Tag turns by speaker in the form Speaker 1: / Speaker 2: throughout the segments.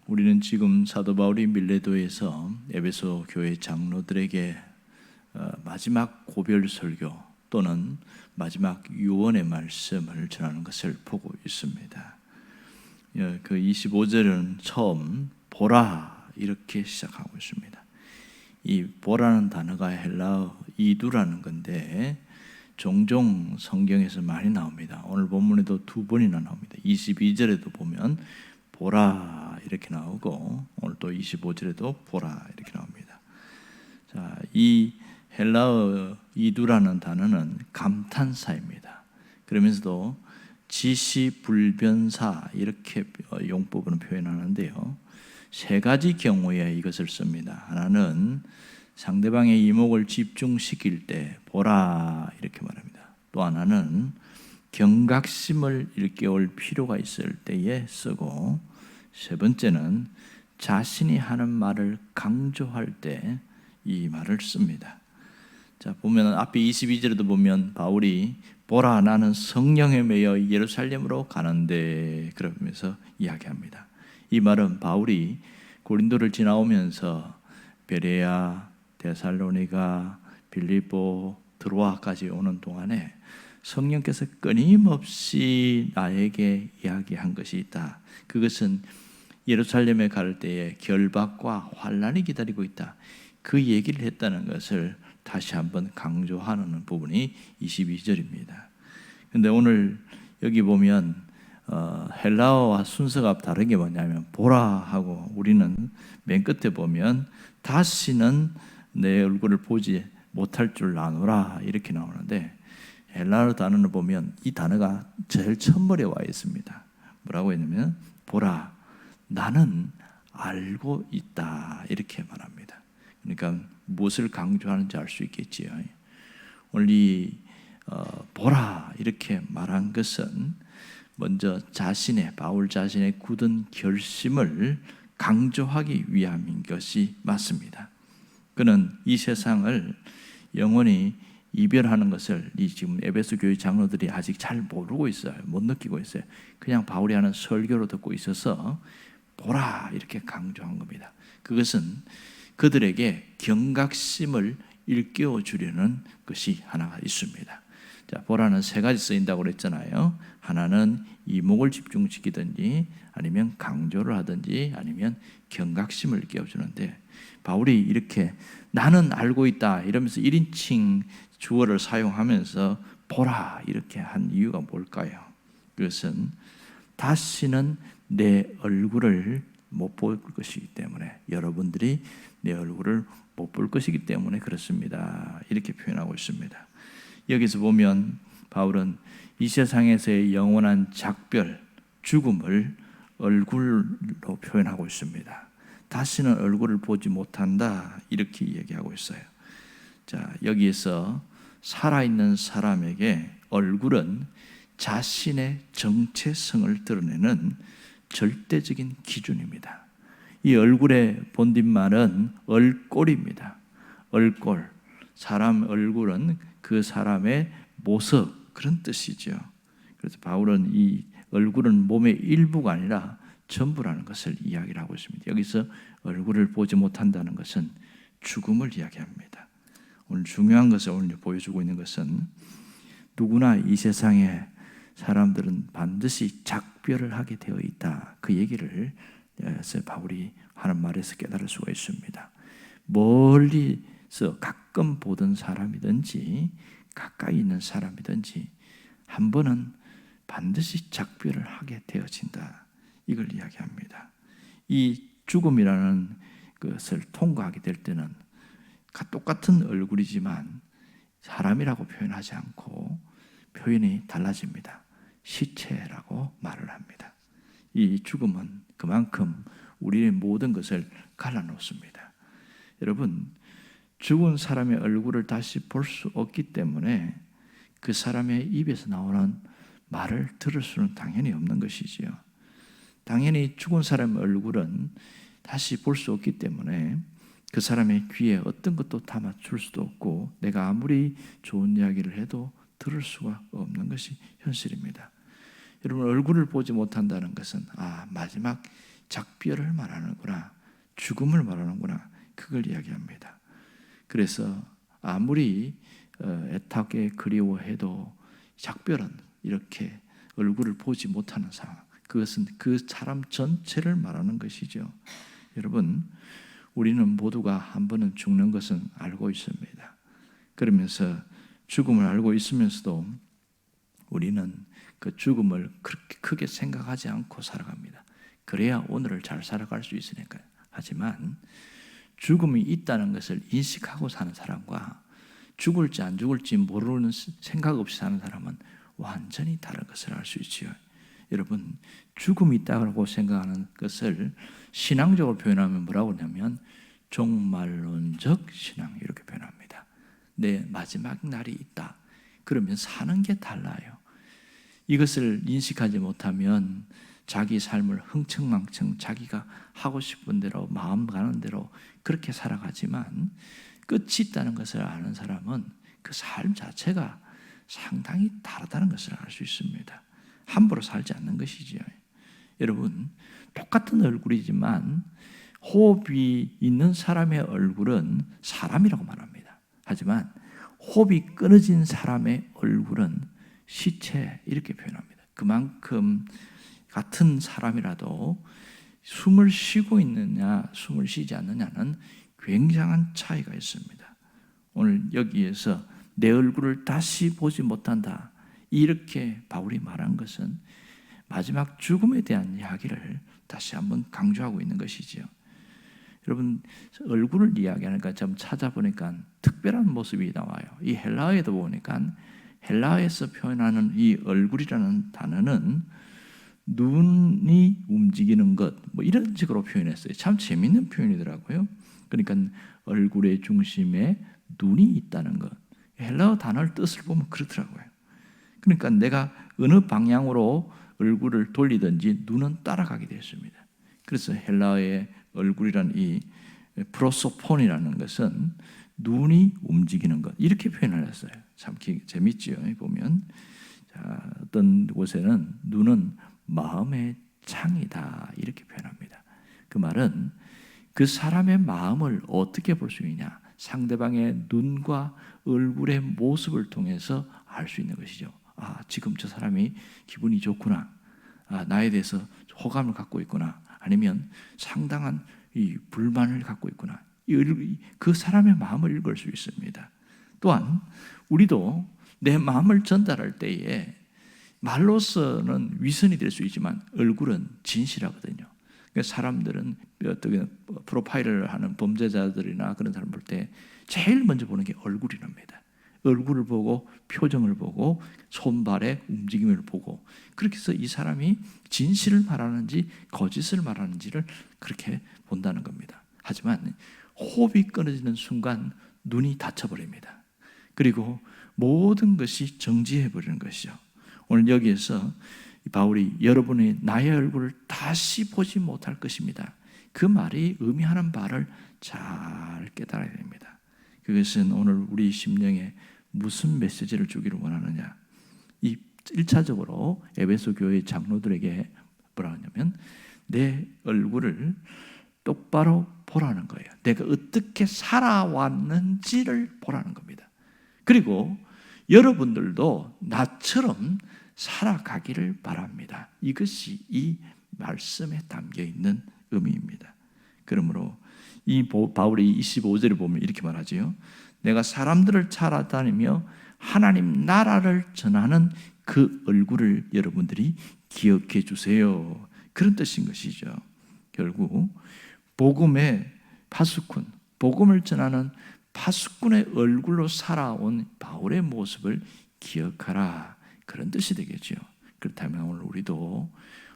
Speaker 1: 우리는 지금 사도 바울이 밀레도에서 에베소 교회 장로들에게 마지막 고별 설교 또는 마지막 유언의 말씀을 전하는 것을 보고 있습니다. 그 25절은 처음 보라 이렇게 시작하고 있습니다. 이 보라는 단어가 헬라어 이두라는 건데 종종 성경에서 많이 나옵니다. 오늘 본문에도 2번이나 나옵니다. 22절에도 보면 보라 이렇게 나오고 오늘 또 25절에도 보라 이렇게 나옵니다. 자, 이 헬라어 이두라는 단어는 감탄사입니다. 그러면서도 지시불변사 이렇게 용법으로 표현하는데요. 세 가지 경우에 이것을 씁니다. 하나는 상대방의 이목을 집중시킬 때 보라 이렇게 말합니다. 또 하나는 경각심을 일깨울 필요가 있을 때에 쓰고, 세 번째는 자신이 하는 말을 강조할 때 이 말을 씁니다. 자, 보면 앞에 22절에도 보면 바울이 보라 나는 성령에 매여 예루살렘으로 가는데 그러면서 이야기합니다. 이 말은 바울이 고린도를 지나오면서 베레아, 데살로니가, 빌립보, 드로아까지 오는 동안에 성령께서 끊임없이 나에게 이야기한 것이 있다. 그것은 예루살렘에 갈 때에 결박과 환난이 기다리고 있다. 그 얘기를 했다는 것을 다시 한번 강조하는 부분이 22절입니다. 그런데 오늘 여기 보면 헬라어와 순서가 다른 게 뭐냐면 보라 하고 우리는 맨 끝에 보면 다시는 내 얼굴을 보지 못할 줄 아노라 이렇게 나오는데, 헬라어 단어를 보면 이 단어가 제일 첫머리에 와 있습니다. 뭐라고 했냐면 보라 나는 알고 있다 이렇게 말합니다. 그러니까 무엇을 강조하는지 알 수 있겠지요. 오늘 이 보라 이렇게 말한 것은 먼저 바울 자신의 굳은 결심을 강조하기 위함인 것이 맞습니다. 그는 이 세상을 영원히 이별하는 것을 이 지금 에베소 교회 장로들이 아직 잘 모르고 있어요. 못 느끼고 있어요. 그냥 바울이 하는 설교로 듣고 있어서 보라 이렇게 강조한 겁니다. 그것은 그들에게 경각심을 일깨워 주려는 것이 하나가 있습니다. 자, 보라는 세 가지 쓰인다고 그랬잖아요. 하나는 이목을 집중시키든지 아니면 강조를 하든지 아니면 경각심을 깨워주는데, 바울이 이렇게 나는 알고 있다 이러면서 1인칭 주어를 사용하면서 보라 이렇게 한 이유가 뭘까요? 그것은 다시는 내 얼굴을 못 볼 것이기 때문에, 여러분들이 내 얼굴을 못 볼 것이기 때문에 그렇습니다. 이렇게 표현하고 있습니다. 여기서 보면 바울은 이 세상에서의 영원한 작별, 죽음을 얼굴로 표현하고 있습니다. 다시는 얼굴을 보지 못한다 이렇게 얘기하고 있어요. 자, 여기에서 살아있는 사람에게 얼굴은 자신의 정체성을 드러내는 절대적인 기준입니다. 이 얼굴의 본뒷말은 얼꼴입니다. 얼꼴, 사람 얼굴은 그 사람의 모습, 그런 뜻이죠. 그래서 바울은 이 얼굴은 몸의 일부가 아니라 전부라는 것을 이야기를 하고 있습니다. 여기서 얼굴을 보지 못한다는 것은 죽음을 이야기합니다. 오늘 중요한 것을 오늘 보여주고 있는 것은 누구나 이 세상에 사람들은 반드시 작별을 하게 되어 있다. 그 얘기를 바울이 하는 말에서 깨달을 수가 있습니다. 멀리서 가끔 보던 사람이든지 가까이 있는 사람이든지 한 번은 반드시 작별을 하게 되어진다. 이걸 이야기합니다. 이 죽음이라는 것을 통과하게 될 때는 똑같은 얼굴이지만 사람이라고 표현하지 않고 표현이 달라집니다. 시체라고 말을 합니다. 이 죽음은 그만큼 우리의 모든 것을 갈라놓습니다. 여러분, 죽은 사람의 얼굴을 다시 볼 수 없기 때문에 그 사람의 입에서 나오는 말을 들을 수는 당연히 없는 것이지요. 당연히 죽은 사람의 얼굴은 다시 볼 수 없기 때문에 그 사람의 귀에 어떤 것도 담아줄 수도 없고 내가 아무리 좋은 이야기를 해도 들을 수가 없는 것이 현실입니다. 여러분, 얼굴을 보지 못한다는 것은 마지막 작별을 말하는구나, 죽음을 말하는구나, 그걸 이야기합니다. 그래서 아무리 애타게 그리워해도 작별은 이렇게 얼굴을 보지 못하는 상황, 그것은 그 사람 전체를 말하는 것이죠. 여러분, 우리는 모두가 한 번은 죽는 것은 알고 있습니다. 그러면서 죽음을 알고 있으면서도 우리는 그 죽음을 그렇게 크게 생각하지 않고 살아갑니다. 그래야 오늘을 잘 살아갈 수 있으니까요. 하지만 죽음이 있다는 것을 인식하고 사는 사람과 죽을지 안 죽을지 모르는 생각 없이 사는 사람은 완전히 다른 것을 알 수 있지요. 여러분, 죽음이 있다고 생각하는 것을 신앙적으로 표현하면 뭐라고 하냐면 종말론적 신앙, 이렇게 표현합니다. 내 마지막 날이 있다. 그러면 사는 게 달라요. 이것을 인식하지 못하면 자기 삶을 흥청망청 자기가 하고 싶은 대로 마음 가는 대로 그렇게 살아가지만 끝이 있다는 것을 아는 사람은 그 삶 자체가 상당히 다르다는 것을 알 수 있습니다. 함부로 살지 않는 것이죠. 여러분, 똑같은 얼굴이지만 호흡이 있는 사람의 얼굴은 사람이라고 말합니다. 하지만 호흡이 끊어진 사람의 얼굴은 시체, 이렇게 표현합니다. 그만큼 같은 사람이라도 숨을 쉬고 있느냐 숨을 쉬지 않느냐는 굉장한 차이가 있습니다. 오늘 여기에서 내 얼굴을 다시 보지 못한다, 이렇게 바울이 말한 것은 마지막 죽음에 대한 이야기를 다시 한번 강조하고 있는 것이지요. 여러분, 얼굴을 이야기하니까 좀 찾아보니까 특별한 모습이 나와요. 이 헬라어에도 보니까 헬라어에서 표현하는 이 얼굴이라는 단어는 눈이 움직이는 것, 뭐 이런 식으로 표현했어요. 참 재밌는 표현이더라고요. 그러니까 얼굴의 중심에 눈이 있다는 것, 헬라어 단어를 뜻을 보면 그렇더라고요. 그러니까 내가 어느 방향으로 얼굴을 돌리든지 눈은 따라가게 되었습니다. 그래서 헬라어의 얼굴이란 이 프로소폰이라는 것은 눈이 움직이는 것, 이렇게 표현을 했어요. 참 재밌지요. 보면 어떤 곳에는 눈은 마음의 창이다, 이렇게 표현합니다. 그 말은 그 사람의 마음을 어떻게 볼 수 있냐, 상대방의 눈과 얼굴의 모습을 통해서 알 수 있는 것이죠. 지금 저 사람이 기분이 좋구나, 나에 대해서 호감을 갖고 있구나, 아니면 상당한 이 불만을 갖고 있구나, 그 사람의 마음을 읽을 수 있습니다. 또한 우리도 내 마음을 전달할 때에 말로서는 위선이 될 수 있지만 얼굴은 진실하거든요. 그러니까 사람들은 어떻게 프로파일을 하는 범죄자들이나 그런 사람 볼 때 제일 먼저 보는 게 얼굴이랍니다. 얼굴을 보고 표정을 보고 손발의 움직임을 보고, 그렇게 해서 이 사람이 진실을 말하는지 거짓을 말하는지를 그렇게 본다는 겁니다. 하지만 호흡이 끊어지는 순간 눈이 닫혀버립니다. 그리고 모든 것이 정지해버리는 것이죠. 오늘 여기에서 바울이 여러분이 나의 얼굴을 다시 보지 못할 것입니다, 그 말이 의미하는 바를 잘 깨달아야 됩니다. 그것은 오늘 우리 심령에 무슨 메시지를 주기를 원하느냐, 이 1차적으로 에베소 교회 장로들에게 뭐라 하냐면 내 얼굴을 똑바로 보라는 거예요. 내가 어떻게 살아왔는지를 보라는 겁니다. 그리고 여러분들도 나처럼 살아가기를 바랍니다. 이것이 이 말씀에 담겨 있는 의미입니다. 그러므로 이 바울이 25절에 보면 이렇게 말하지요. 내가 사람들을 찾아다니며 하나님 나라를 전하는 그 얼굴을 여러분들이 기억해 주세요. 그런 뜻인 것이죠. 결국 복음의 파수꾼, 복음을 전하는 파수꾼의 얼굴로 살아온 바울의 모습을 기억하라, 그런 뜻이 되겠죠. 그렇다면 오늘 우리도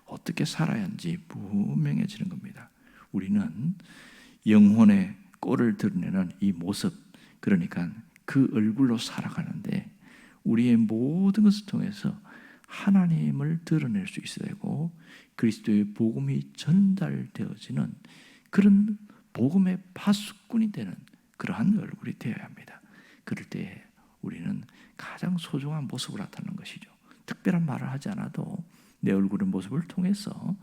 Speaker 1: 어떻게 살아야 하는지 분명해지는 겁니다. 우리는 영혼의 꼴을 드러내는 이 모습, 그러니까 그 얼굴로 살아가는데 우리의 모든 것을 통해서 하나님을 드러낼 수 있어야 되고 그리스도의 복음이 전달되어지는 그런 복음의 파수꾼이 되는 그러한 얼굴이 되어야 합니다. 그럴 때 우리는 가장 소중한 모습을 나타내는 것이죠. 특별한 말을 하지 않아도 내 얼굴의 모습을 통해서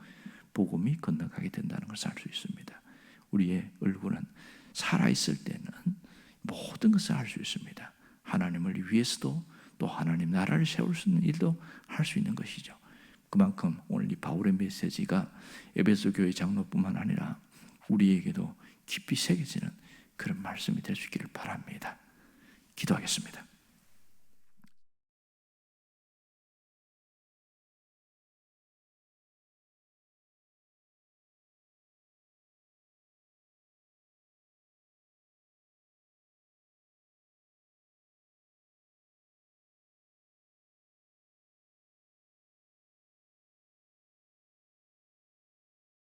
Speaker 1: 복음이 건너가게 된다는 것을 알 수 있습니다. 우리의 얼굴은 살아있을 때는 모든 것을 할 수 있습니다. 하나님을 위해서도 또 하나님 나라를 세울 수 있는 일도 할 수 있는 것이죠. 그만큼 오늘 이 바울의 메시지가 에베소 교회 장로뿐만 아니라 우리에게도 깊이 새겨지는 그런 말씀이 될 수 있기를 바랍니다. 기도하겠습니다.